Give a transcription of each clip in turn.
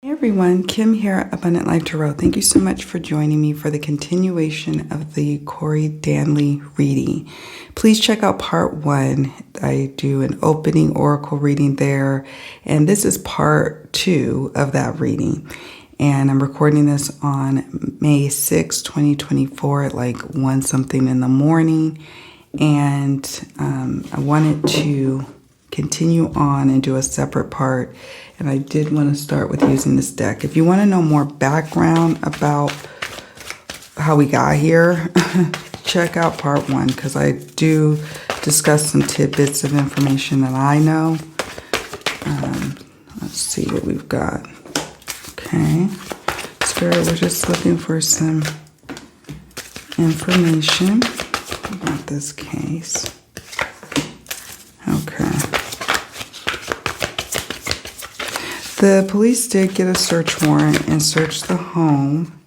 Hey everyone, Kim here at Abundant Life Tarot. Thank you so much for joining me for the continuation of the CoreyDaniely reading. Please check out part 1. I do an opening oracle reading there, and this is part 2 of that reading. And I'm recording this on May 6, 2024 at like 1 something in the morning. And I wanted to continue on and do a separate part. And I did want to start with using this deck. If you want to know more background about how we got here, check out part 1, because I do discuss some tidbits of information that I know. Let's see what we've got. Okay. Spirit, we're just looking for some information about this case. Okay. The police did get a search warrant and search the home.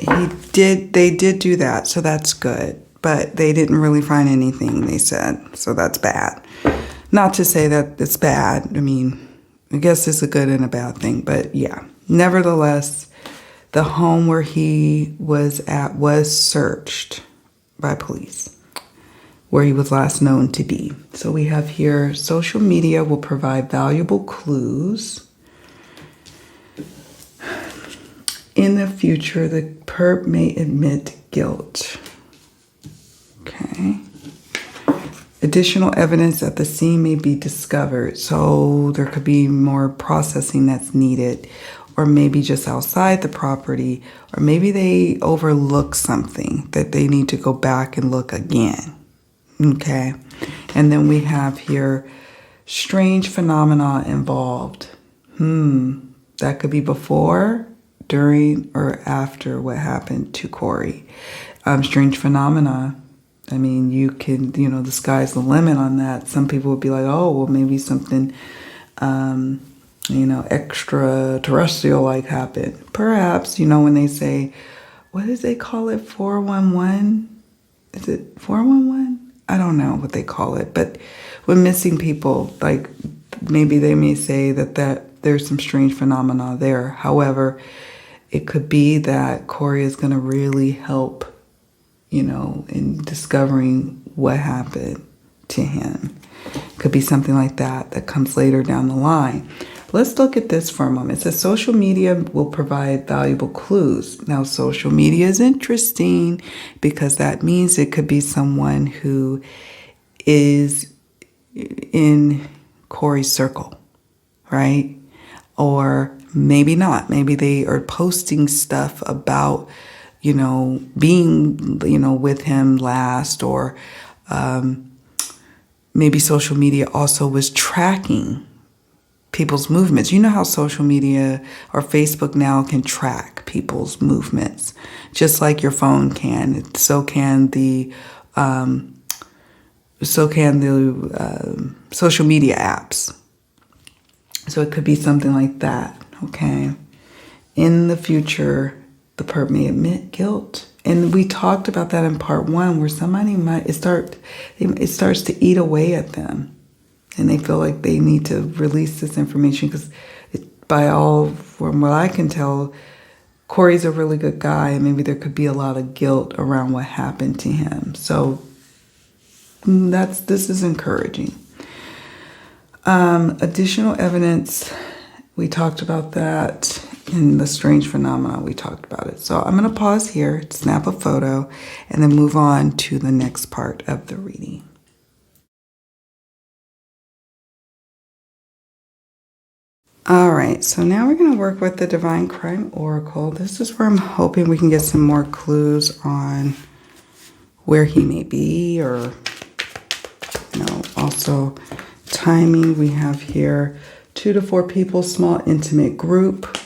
They did do that, so that's good. But they didn't really find anything, they said. So that's bad. Not to say that it's bad. I mean, I guess it's a good and a bad thing. But yeah, nevertheless, the home where he was at was searched by police, where he was last known to be. So we have here, social media will provide valuable clues. In the future, the perp may admit guilt. Okay. Additional evidence at the scene may be discovered. So there could be more processing that's needed, or maybe just outside the property, or maybe they overlook something that they need to go back and look again. Okay, and then we have here strange phenomena involved. That could be before, during, or after what happened to Corey. Strange phenomena. I mean, you can, the sky's the limit on that. Some people would be like, oh, well, maybe something, extraterrestrial like happened. Perhaps, when they say, what did they call it? 411? Is it 411? I don't know what they call it, but with missing people, like maybe they may say that there's some strange phenomena there. However, it could be that Corey is going to really help, in discovering what happened to him. Could be something like that comes later down the line. Let's look at this for a moment. It says social media will provide valuable clues. Now, social media is interesting because that means it could be someone who is in Corey's circle, right? Or maybe not. Maybe they are posting stuff about, being, with him last, or maybe social media also was tracking people's movements. You know how social media or Facebook now can track people's movements, just like your phone can. So can the social media apps. So it could be something like that. Okay. In the future, the perp may admit guilt. And we talked about that in part 1, where somebody it starts to eat away at them. And they feel like they need to release this information because from what I can tell, Corey's a really good guy, and maybe there could be a lot of guilt around what happened to him. So this is encouraging. Additional evidence, we talked about that. In the strange phenomena, we talked about it. So I'm going to pause here, snap a photo, and then move on to the next part of the reading. All right, so now we're going to work with the Divine Crime Oracle. This is where I'm hoping we can get some more clues on where he may be, or, also timing. We have here 2 to 4 people, small, intimate group.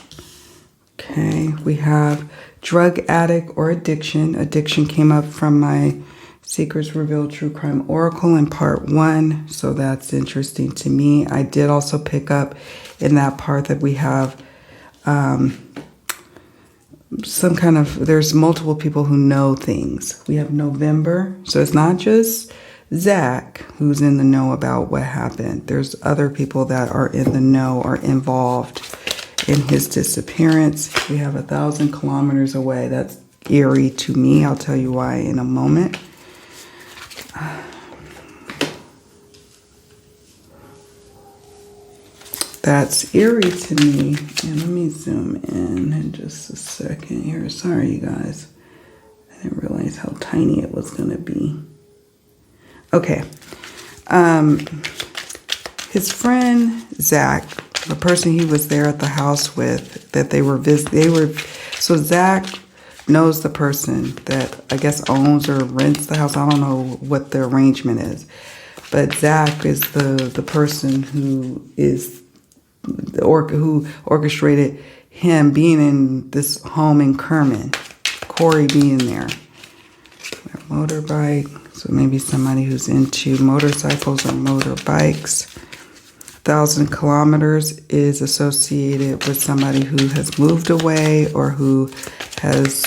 Okay, we have drug addict or addiction. Addiction came up from my Secrets Revealed True Crime Oracle in part 1, so that's interesting to me. I did also pick up in that part that we have there's multiple people who know things. We have November, so it's not just Zach who's in the know about what happened. There's other people that are in the know or involved in his disappearance. We have 1,000 kilometers away. That's eerie to me. I'll tell you why in a moment. That's eerie to me. And let me zoom in just a second here. Sorry, you guys. I didn't realize how tiny it was going to be. Okay. His friend, Zach, the person he was there at the house with, that they were so Zach knows the person that I guess owns or rents the house. I don't know what the arrangement is. But Zach is the person who who orchestrated him being in this home in Kerman. Corey being there. Motorbike. So maybe somebody who's into motorcycles or motorbikes. 1,000 kilometers is associated with somebody who has moved away or who has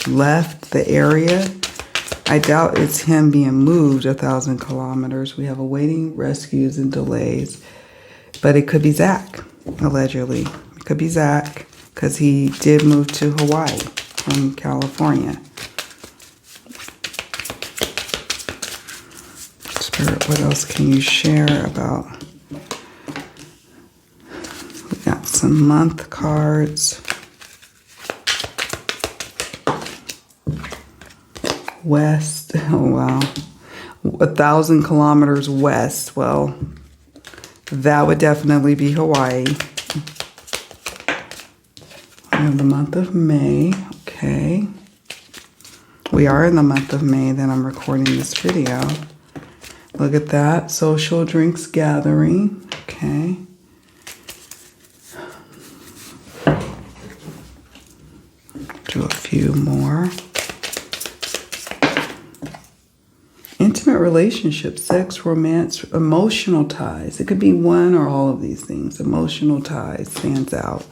left the area. I doubt it's him being moved 1,000 kilometers. We have awaiting rescues and delays. But it could be Zach, allegedly. It could be Zach because he did move to Hawaii from California. Spirit, what else can you share about? We got some month cards. West, oh wow. 1,000 kilometers west. Well, that would definitely be Hawaii. We have the month of May. Okay. We are in the month of May that I'm recording this video. Look at that. Social drinks gathering. Okay. Do a few more. Intimate relationships, sex, romance, emotional ties. It could be one or all of these things. Emotional ties stands out.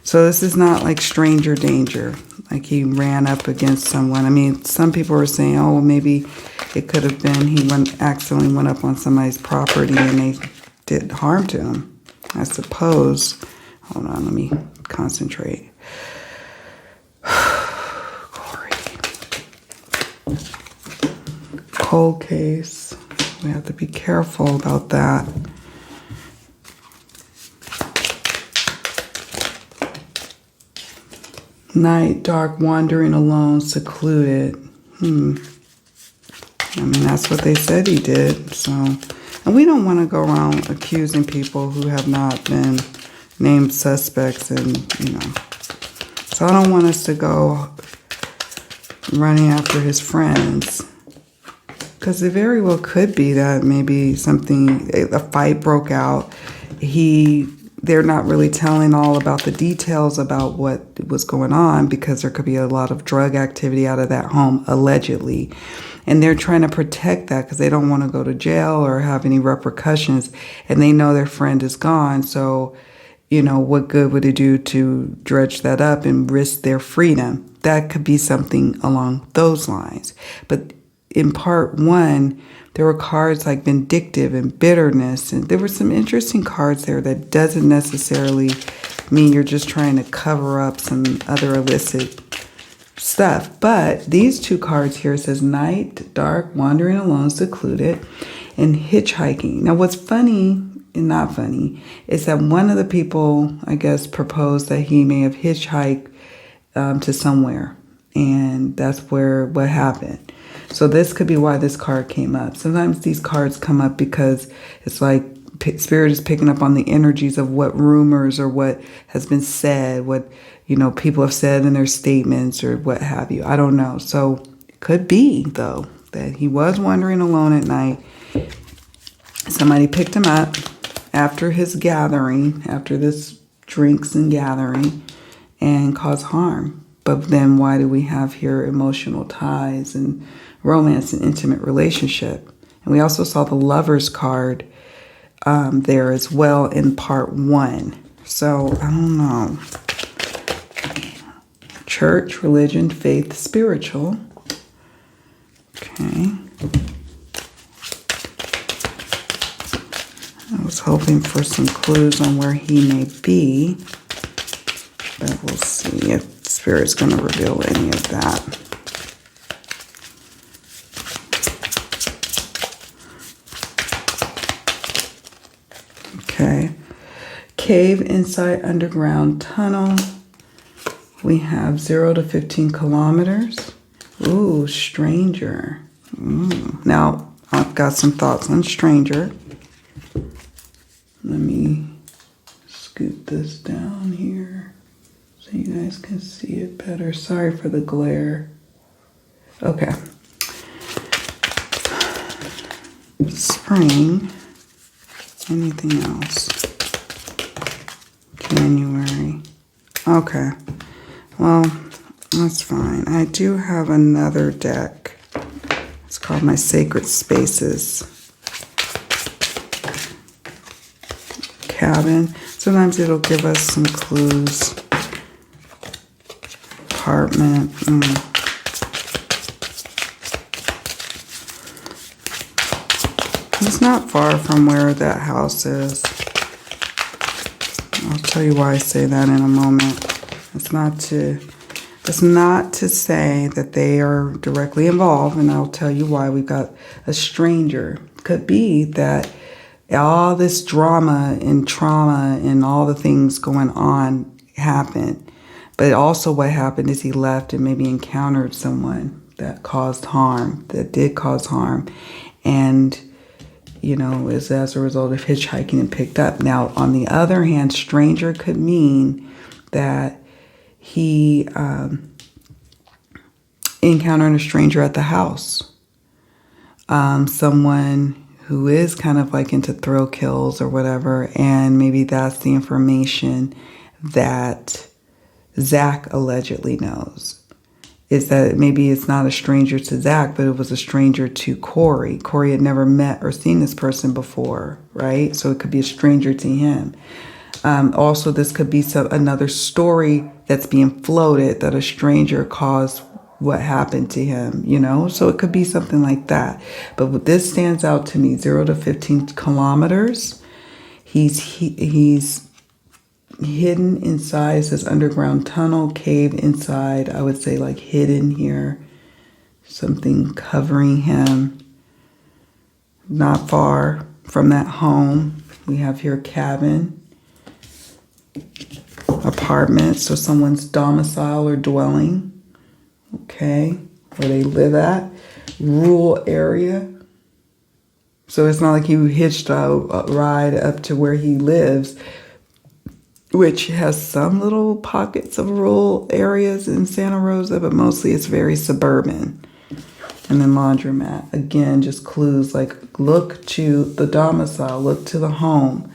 So this is not like stranger danger, like he ran up against someone. I mean, some people are saying, oh, well, maybe it could have been he accidentally went up on somebody's property and they did harm to him. I suppose. Hold on, let me concentrate. Cold case. We have to be careful about that. Night, dark, wandering alone, secluded. I mean, that's what they said he did. So, and we don't want to go around accusing people who have not been named suspects, and So I don't want us to go running after his friends. Because it very well could be that maybe a fight broke out. They're not really telling all about the details about what was going on because there could be a lot of drug activity out of that home, allegedly. And they're trying to protect that because they don't want to go to jail or have any repercussions. And they know their friend is gone. So, what good would it do to dredge that up and risk their freedom? That could be something along those lines. But in part one, there were cards like vindictive and bitterness. And there were some interesting cards there that doesn't necessarily mean you're just trying to cover up some other illicit stuff. But these two cards here says night, dark, wandering alone, secluded, and hitchhiking. Now, what's funny and not funny is that one of the people, I guess, proposed that he may have hitchhiked to somewhere. And that's what happened. So this could be why this card came up. Sometimes these cards come up because it's like Spirit is picking up on the energies of what rumors or what has been said, what, people have said in their statements or what have you. I don't know. So it could be, though, that he was wandering alone at night. Somebody picked him up after his gathering, after this drinks and gathering, and caused harm. But then why do we have here emotional ties and romance and intimate relationship? And we also saw the Lovers card there as well in part one. So I don't know. Church, religion, faith, spiritual. Okay. was hoping for some clues on where he may be, but we'll see if Spirit's going to reveal any of that. Okay. Cave inside underground tunnel. We have 0 to 15 kilometers. Ooh, stranger. Now, I've got some thoughts on stranger. Let me scoot this down here so you guys can see it better. Sorry for the glare. Okay. Spring. Anything else? January. Okay. Well, that's fine. I do have another deck. It's called My Sacred Spaces. Cabin. Sometimes it'll give us some clues. Apartment. It's not far from where that house is. I'll tell you why I say that in a moment. It's not to say that they are directly involved, and I'll tell you why. We've got a stranger. Could be that all this drama and trauma and all the things going on happened. But also what happened is he left and maybe encountered someone that caused harm, that did cause harm. And, you know, is as a result of hitchhiking and picked up. Now, on the other hand, stranger could mean that he encountered a stranger at the house. Someone who is kind of like into thrill kills or whatever, and maybe that's the information that Zach allegedly knows. Is that maybe it's not a stranger to Zach, but it was a stranger to Corey. Corey had never met or seen this person before, right? So it could be a stranger to him. Also, this could be another story that's being floated that a stranger caused what happened to him, you know? So it could be something like that. But what this stands out to me, 0 to 15 kilometers. He's hidden inside, this underground tunnel, cave inside. I would say like hidden here. Something covering him. Not far from that home. We have here cabin. Apartment, so someone's domicile or dwelling. Okay, where they live at. Rural area. So it's not like you hitched a ride up to where he lives, which has some little pockets of rural areas in Santa Rosa, but mostly it's very suburban. And then laundromat. Again, just clues like look to the domicile, look to the home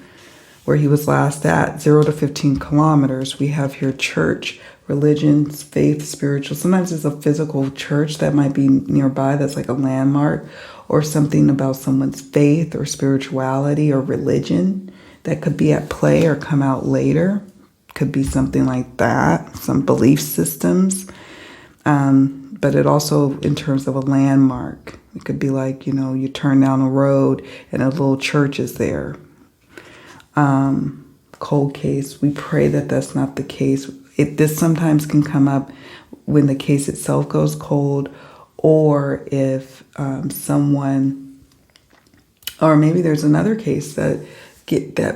where he was last at, 0 to 15 kilometers. We have here church, religion, faith, spiritual. Sometimes it's a physical church that might be nearby that's like a landmark, or something about someone's faith or spirituality or religion that could be at play or come out later. Could be something like that, some belief systems. But it also, in terms of a landmark, it could be like, you know, you turn down a road and a little church is there. Cold case. We pray that that's not the case. This sometimes can come up when the case itself goes cold, or if someone, or maybe there's another case that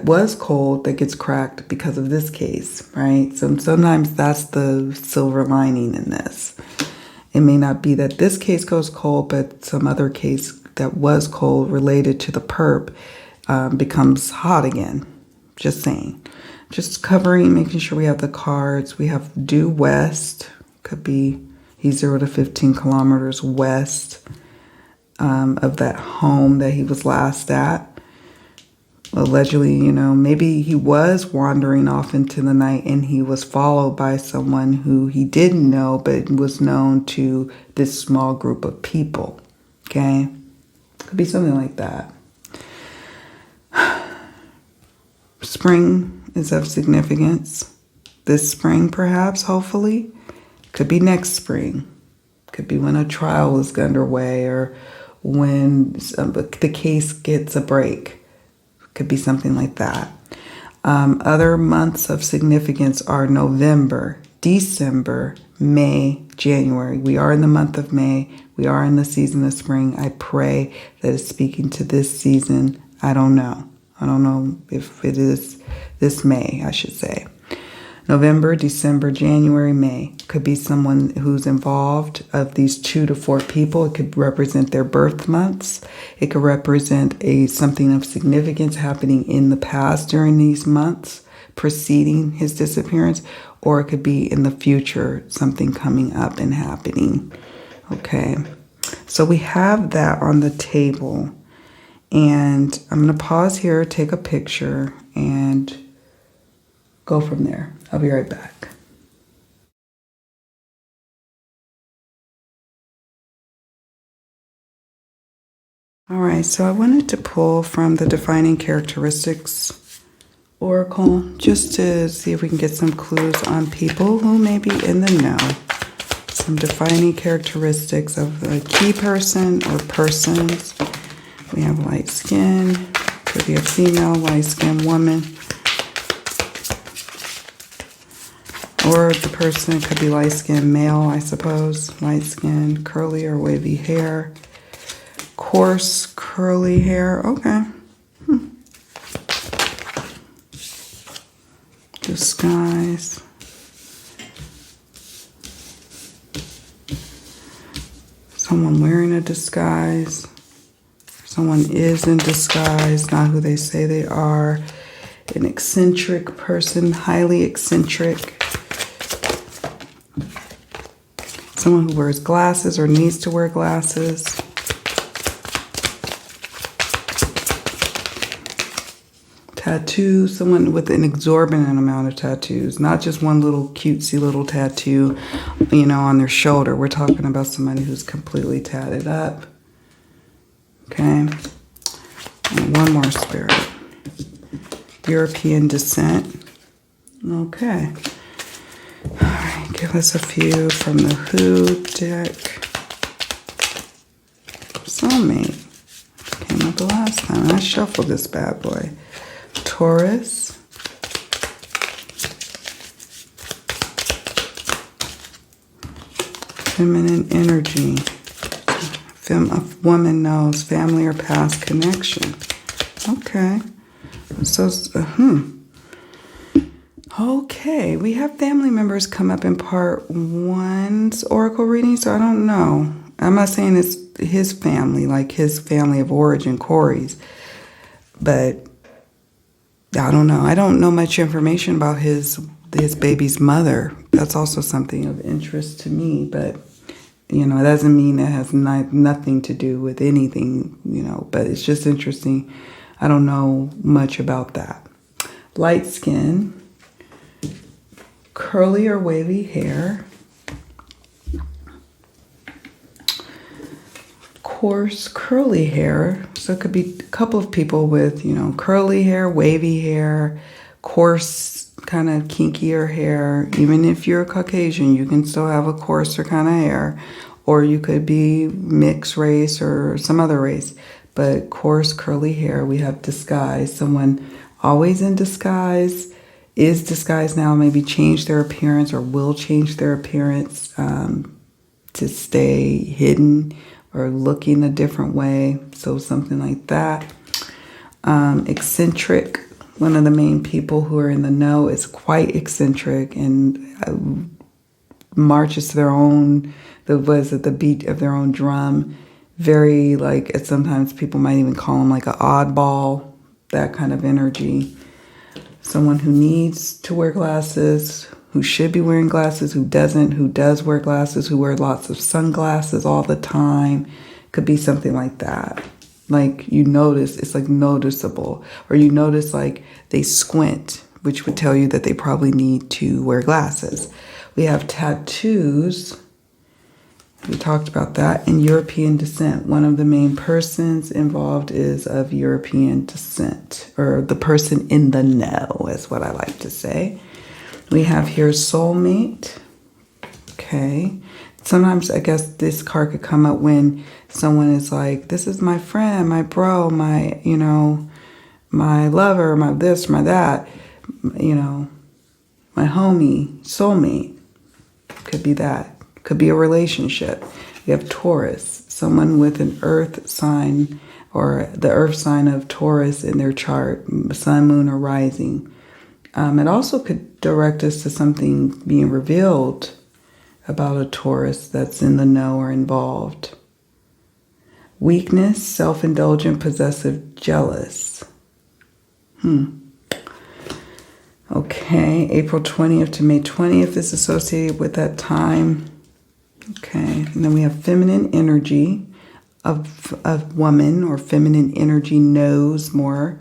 was cold that gets cracked because of this case, right? So sometimes that's the silver lining in this. It may not be that this case goes cold, but some other case that was cold related to the perp becomes hot again. Just saying. Just covering, making sure we have the cards. We have due west. Could be he's 0 to 15 kilometers west of that home that he was last at. Allegedly, you know, maybe he was wandering off into the night and he was followed by someone who he didn't know, but was known to this small group of people. Okay? Could be something like that. Spring is of significance. This spring, perhaps, hopefully. Could be next spring. Could be when a trial is underway or when the case gets a break. Could be something like that. Other months of significance are November, December, May, January. We are in the month of May. We are in the season of spring. I pray that it's speaking to this season. I don't know. I don't know if it is this May, I should say. November, December, January, May. Could be someone who's involved of these 2 to 4 people. It could represent their birth months. It could represent something of significance happening in the past during these months preceding his disappearance, or it could be in the future, something coming up and happening. Okay, so we have that on the table, and I'm going to pause here, take a picture, and go from there. I'll be right back. All right, so I wanted to pull from the Defining Characteristics Oracle just to see if we can get some clues on people who may be in the know. Some defining characteristics of a key person or persons. We have light skin, could be a female light skinned woman. Or the person could be light-skinned male, I suppose. Light-skinned, curly or wavy hair. Coarse, curly hair. Okay. Disguise. Someone wearing a disguise. Someone is in disguise, not who they say they are. An eccentric person, highly eccentric. Someone who wears glasses or needs to wear glasses. Tattoos, someone with an exorbitant amount of tattoos, not just one little cutesy little tattoo, on their shoulder. We're talking about somebody who's completely tatted up. Okay. And one more spirit. European descent. Okay. All right, give us a few from the Who deck. Soulmate. Came up the last time. I shuffled this bad boy. Taurus. Feminine energy. A woman knows family or past connection. Okay. So, Okay, we have family members come up in part 1's oracle reading, so I don't know. I'm not saying it's his family, like his family of origin, Corey's, but I don't know. I don't know much information about his baby's mother. That's also something of interest to me, but it doesn't mean it has nothing to do with anything, but it's just interesting. I don't know much about that. Light skin. Curly or wavy hair. Coarse curly hair. So it could be a couple of people with, curly hair, wavy hair, coarse, kind of kinkier hair. Even if you're Caucasian, you can still have a coarser kind of hair. Or you could be mixed race or some other race. But coarse curly hair. We have disguise. Someone always in disguise. Is disguised now, maybe change their appearance or will change their appearance to stay hidden or looking a different way. So something like that. Eccentric. One of the main people who are in the know is quite eccentric and marches to their own, the beat of their own drum. Very sometimes people might even call him like an oddball, that kind of energy. Someone who needs to wear glasses, who should be wearing glasses, who doesn't, who does wear glasses, who wear lots of sunglasses all the time. Could be something like that. Like you notice, it's like noticeable. Or you notice like they squint, which would tell you that they probably need to wear glasses. We have tattoos. We talked about that. And European descent. One of the main persons involved is of European descent, or the person in the know is what I like to say. We have here soulmate. Okay. Sometimes I guess this card could come up when someone is like, this is my friend, my bro, my, my lover, my this, my that, you know, my homie, soulmate. Could be that. Could be a relationship. We have Taurus, someone with an earth sign or the earth sign of Taurus in their chart, sun, moon, or rising. It also could direct us to something being revealed about a Taurus that's in the know or involved. Weakness, self-indulgent, possessive, jealous. Okay, April 20th to May 20th is associated with that time. Okay, and then we have feminine energy of woman, or feminine energy knows more,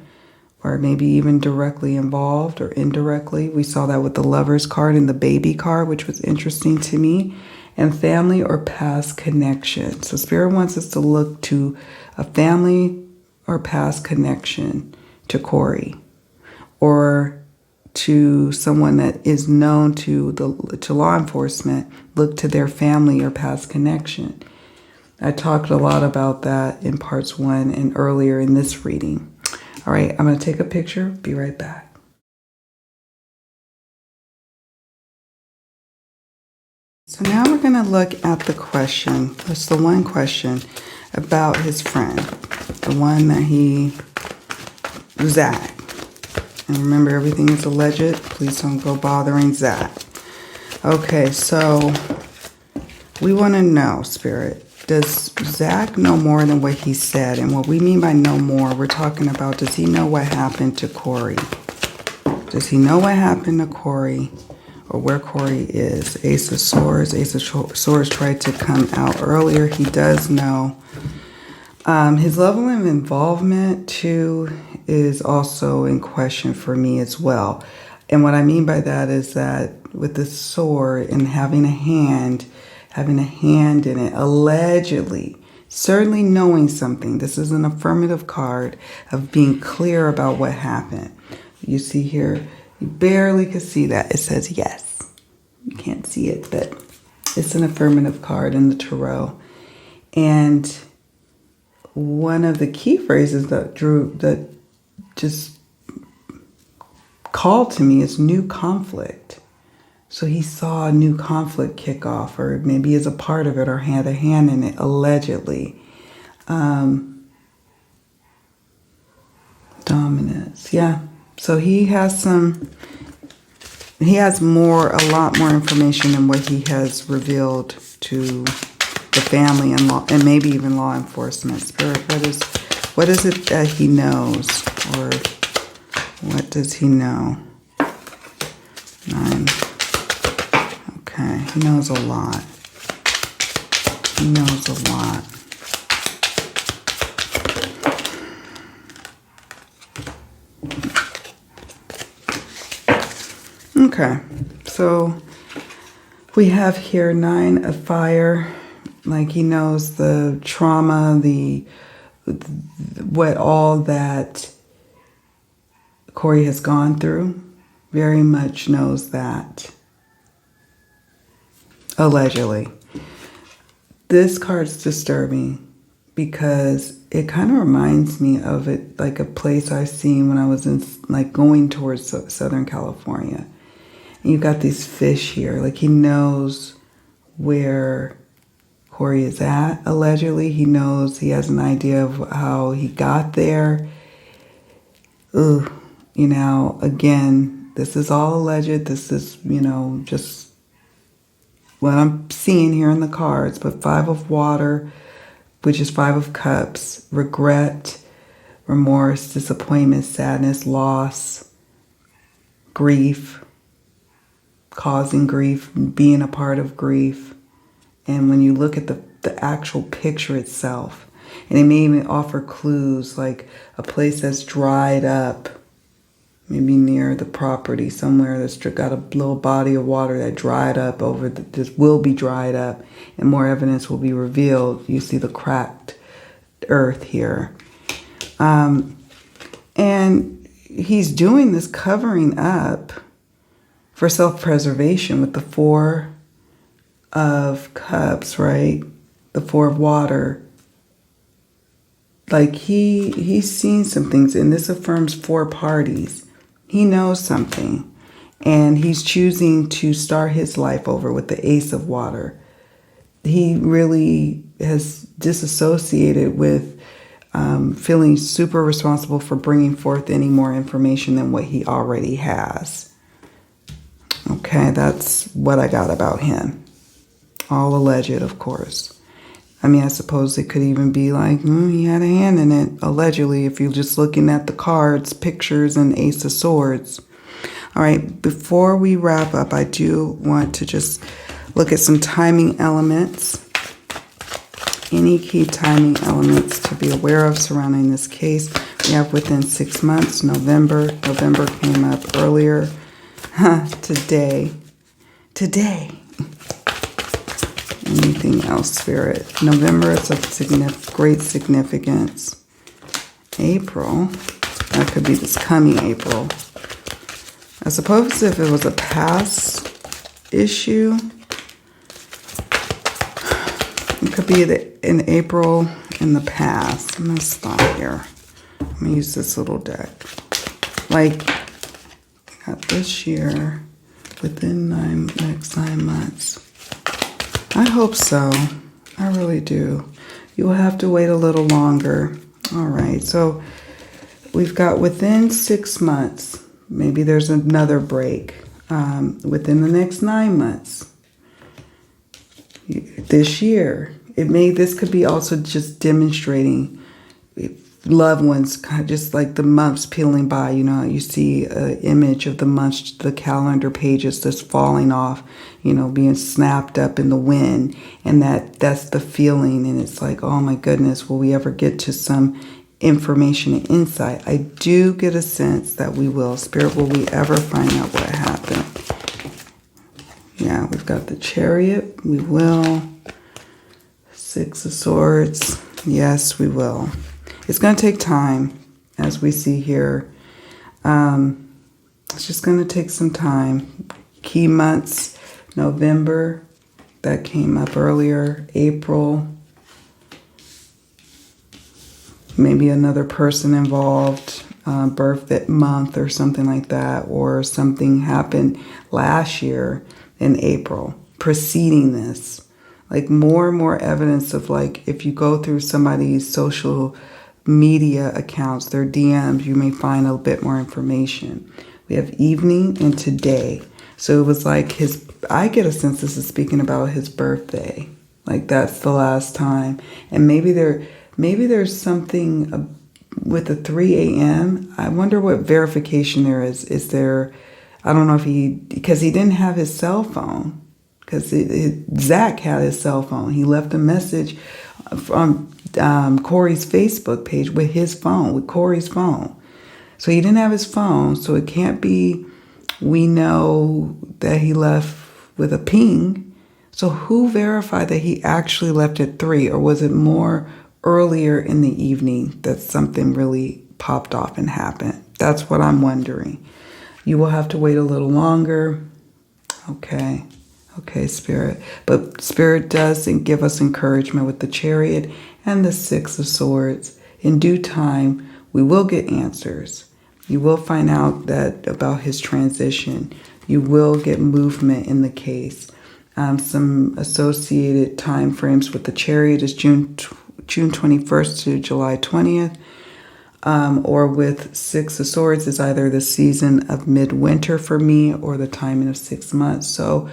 or maybe even directly involved or indirectly. We saw that with the Lovers card and the Baby card, which was interesting to me. And family or past connection. So Spirit wants us to look to a family or past connection to Corey, or to someone that is known to law enforcement. Look to their family or past connection. I talked a lot about that in parts 1 and earlier in this reading. All right, I'm going to take a picture. Be right back. So now we're going to look at the question. That's the one question about his friend. The one that Zach. And remember, everything is alleged. Please don't go bothering Zach. Okay, so we want to know, Spirit, does Zach know more than what he said? And what we mean by know more, we're talking about, does he know what happened to Corey? Does he know what happened to Corey, or where Corey is? Ace of Swords. Ace of Swords tried to come out earlier. He does know. His level of involvement, too, is also in question for me as well. And what I mean by that is that with the sword and having a hand in it, allegedly, certainly knowing something. This is an affirmative card of being clear about what happened. You see here, you barely could see that. It says yes. You can't see it, but it's an affirmative card in the tarot. And one of the key phrases that just called to me is new conflict. So he saw a new conflict kick off, or maybe is a part of it, or had a hand in it, allegedly. Dominance, yeah. So he has a lot more information than what he has revealed to the family and law, and maybe even law enforcement. Spirit, what is it that he knows, or what does he know? 9. Okay, he knows a lot. He knows a lot. Okay, so we have here 9 of fire. Like, he knows the trauma, what all that Corey has gone through. Very much knows that. Allegedly. This card's disturbing because it kind of reminds me of it, like a place I've seen when I was going towards Southern California. And you've got these fish here. Like, he knows where Corey is at, allegedly. He knows, he has an idea of how he got there. Again, this is all alleged. This is, just what I'm seeing here in the cards. But 5 of water, which is 5 of cups, regret, remorse, disappointment, sadness, loss, grief, causing grief, being a part of grief. And when you look at the actual picture itself, and it may even offer clues, like a place that's dried up, maybe near the property somewhere that's got a little body of water that dried up just will be dried up, and more evidence will be revealed. You see the cracked earth here. And he's doing this covering up for self-preservation with the 4 of cups, right? The 4 of water. like he's seen some things, and this affirms 4 parties. He knows something, and he's choosing to start his life over with the Ace of Water. He really has disassociated with feeling super responsible for bringing forth any more information than what he already has. Okay, that's what I got about him. All alleged, of course. I mean, I suppose it could even be like, he had a hand in it, allegedly, if you're just looking at the cards, pictures, and Ace of Swords. All right, before we wrap up, I do want to just look at some timing elements. Any key timing elements to be aware of surrounding this case. We have within 6 months, November. November came up earlier. Today. Anything else, Spirit? November is of great significance. April. That could be this coming April. I suppose if it was a past issue, it could be in April in the past. I'm going to stop here. I'm going to use this little deck. Like, got this year within next 9 months. I hope so. I really do. You will have to wait a little longer. All right. So we've got within 6 months. Maybe there's another break. Within the next 9 months. This year. This could be also just demonstrating loved ones, kind of just like the months peeling by. You know, you see an image of the months, the calendar pages just falling off, you know, being snapped up in the wind. And that's the feeling. And it's like, oh my goodness, will we ever get to some information and insight? I do get a sense that we will. Spirit, will we ever find out what happened? Yeah, we've got the Chariot. We will. 6 of Swords. Yes, we will. It's going to take time, as we see here. It's just going to take some time. Key months, November, that came up earlier. April, maybe another person involved, birthday month or something like that, or something happened last year in April, preceding this. Like more and more evidence of, like, if you go through somebody's social media accounts, their DMs, you may find a bit more information. We have evening and today. So it was like I get a sense this is speaking about his birthday. Like that's the last time. And maybe there's something with the 3 a.m. I wonder what verification there is. Is there, I don't know if because he didn't have his cell phone. Because Zach had his cell phone. He left a message from Corey's Facebook page with his phone, with Corey's phone. So he didn't have his phone, so it can't be, we know that he left with a ping. So who verified that he actually left at 3? Or was it more earlier in the evening that something really popped off and happened? That's what I'm wondering. You will have to wait a little longer. Okay. Okay, Spirit. But Spirit does give us encouragement with the Chariot and the 6 of Swords. In due time, we will get answers. You will find out that about his transition. You will get movement in the case. Some associated time frames with the Chariot is June 21st to July 20th. Or with 6 of Swords is either the season of midwinter for me or the timing of 6 months. So,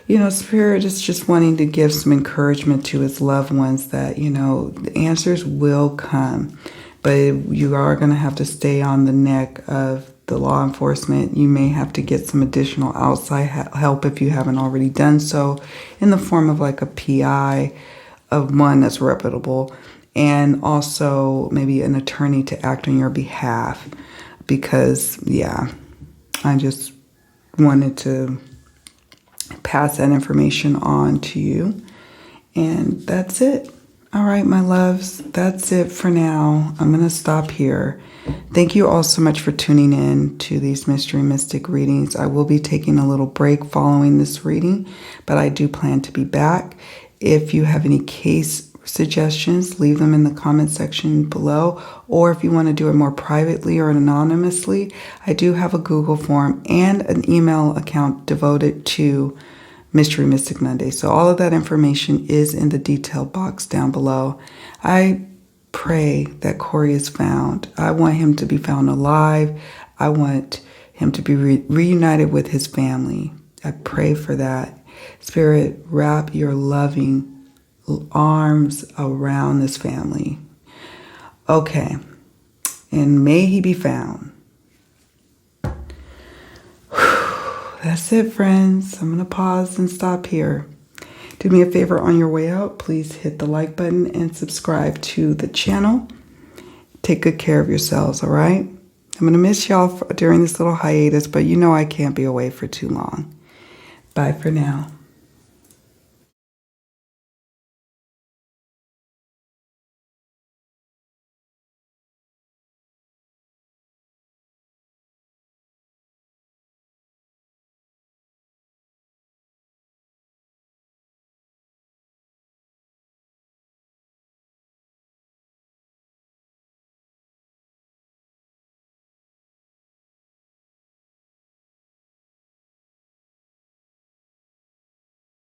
you know, Spirit is just wanting to give some encouragement to his loved ones that, you know, the answers will come. But you are going to have to stay on the neck of the law enforcement. You may have to get some additional outside help if you haven't already done so, in the form of like a PI of one that's reputable, and also maybe an attorney to act on your behalf. Because, yeah, I just wanted to pass that information on to you. And that's it. All right, my loves, that's it for now. I'm going to stop here. Thank you all so much for tuning in to these Mystery Mystic readings. I will be taking a little break following this reading, but I do plan to be back. If you have any case suggestions, leave them in the comment section below. Or if you want to do it more privately or anonymously, I do have a Google form and an email account devoted to Mystery Mystic Monday. So all of that information is in the detail box down below. I pray that Corey is found. I want him to be found alive. I want him to be reunited with his family. I pray for that. Spirit, wrap your loving arms around this family. Okay. And may he be found. That's it, friends. I'm going to pause and stop here. Do me a favor on your way out. Please hit the like button and subscribe to the channel. Take good care of yourselves, all right? I'm going to miss y'all during this little hiatus, but you know I can't be away for too long. Bye for now.